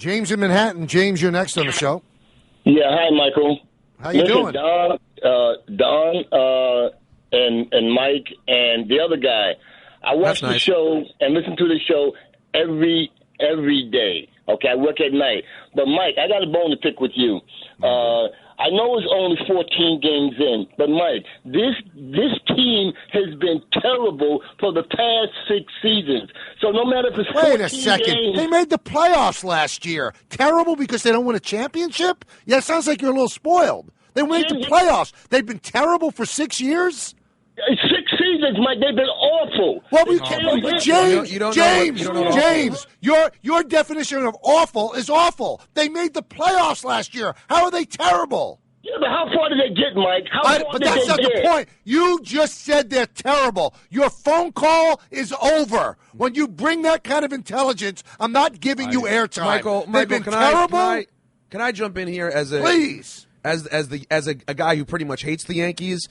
James in Manhattan. James, you're next on the show. Yeah, hi, Michael. How you doing? Don, and Mike and the other guy. I watch the show and listen to the show every day. Okay, I work at night. But, Mike, I got a bone to pick with you. I know it's only 14 games in, but, Mike, this team has been terrible for the past 6 seasons. So no matter if it's 14 Wait a second. games, They made the playoffs last year. Terrible because they don't win a championship? Yeah, it sounds like you're a little spoiled. They made the playoffs. They've been terrible for 6 years? 6 seasons, Mike. They've been awful. Well, we can't. But James, your definition of awful is awful. They made the playoffs last year. How are they terrible? Yeah, but how far did they get, Mike? But that's not the point. You just said they're terrible. Your phone call is over. When you bring that kind of intelligence, I'm not giving you airtime. Michael, can I jump in here as a please as a guy who pretty much hates the Yankees?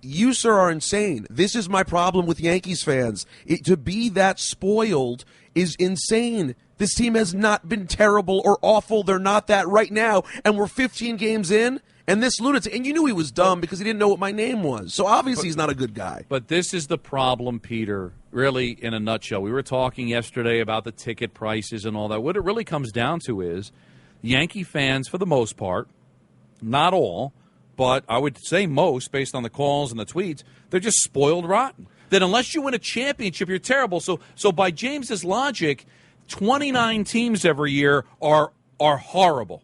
You, sir, are insane. This is my problem with Yankees fans. To be that spoiled is insane. This team has not been terrible or awful. They're not that right now. And we're 15 games in, and this lunatic, and you knew he was dumb because he didn't know what my name was. So obviously he's not a good guy. But this is the problem, Peter, really in a nutshell. We were talking yesterday about the ticket prices and all that. What it really comes down to is Yankee fans, for the most part, not all, but I would say most, based on the calls and the tweets, they're just spoiled rotten. That unless you win a championship, you're terrible. So by James's logic, 29 teams every year are horrible.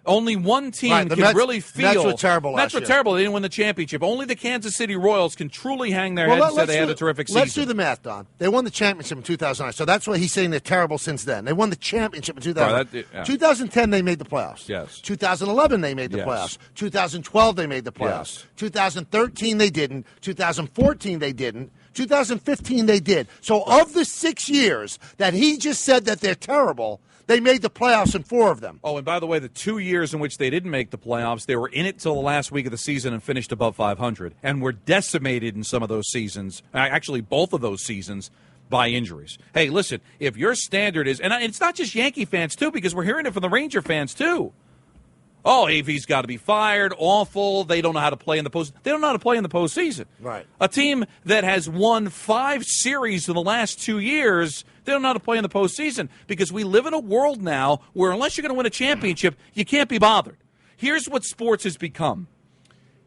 Only one team can really feel. Mets were terrible last year. Terrible. They didn't win the championship. Only the Kansas City Royals can truly hang their head and say they had a terrific season. Let's do the math, Don. They won the championship in 2009, so that's why he's saying they're terrible since then. They won the championship in 2009. 2010, they made the playoffs. Yes. 2011, they made the playoffs. 2012, they made the playoffs. Yes. 2013, they didn't. 2014, they didn't. 2015, they did. So of the 6 years that he just said that they're terrible, they made the playoffs in 4 of them. Oh, and by the way, the 2 years in which they didn't make the playoffs, they were in it till the last week of the season and finished above 500, and were decimated in some of those seasons, actually both of those seasons, by injuries. Hey, listen, if your standard is, and it's not just Yankee fans, too, because we're hearing it from the Ranger fans, too. Oh, AV's got to be fired, awful, they don't know how to play in the post. They don't know how to play in the postseason. Right. A team that has won 5 series in the last 2 years, they don't know how to play in the postseason because we live in a world now where unless you're going to win a championship, you can't be bothered. Here's what sports has become.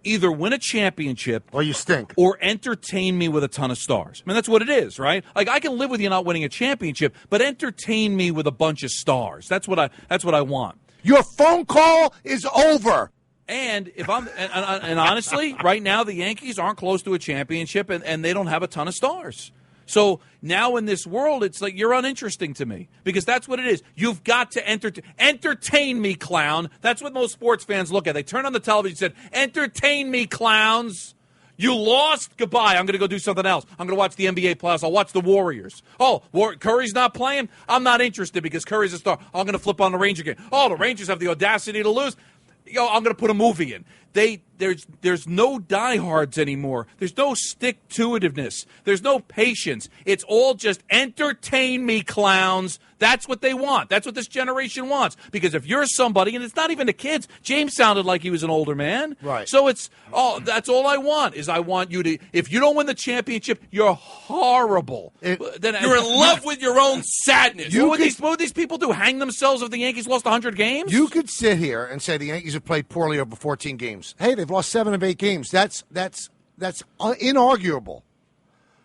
Either win a championship or you stink, or entertain me with a ton of stars. I mean, that's what it is, right? Like, I can live with you not winning a championship, but entertain me with a bunch of stars. That's what I want. Your phone call is over. And if I'm and honestly, right now the Yankees aren't close to a championship, and they don't have a ton of stars. So now in this world, it's like you're uninteresting to me because that's what it is. You've got to entertain me, clown. That's what most sports fans look at. They turn on the television and said, "Entertain me, clowns." You lost? Goodbye. I'm going to go do something else. I'm going to watch the NBA playoffs. I'll watch the Warriors. Oh, Curry's not playing? I'm not interested because Curry's a star. I'm going to flip on the Ranger game. Oh, the Rangers have the audacity to lose. I'm going to put a movie in. There's no diehards anymore. There's no stick-to-itiveness. There's no patience. It's all just entertain me, clowns. That's what they want. That's what this generation wants. Because if you're somebody, and it's not even the kids. James sounded like he was an older man. Right. So that's all I want is I want you to, if you don't win the championship, you're horrible. Then you're in love with your own sadness. What would these people do? Hang themselves if the Yankees lost 100 games? You could sit here and say the Yankees have played poorly over 14 games. Hey, they've lost 7 of 8 games. That's inarguable.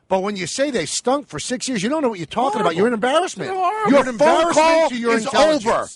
But when you say they stunk for 6 years, you don't know what you're talking about. You're an embarrassment. Your phone call is over.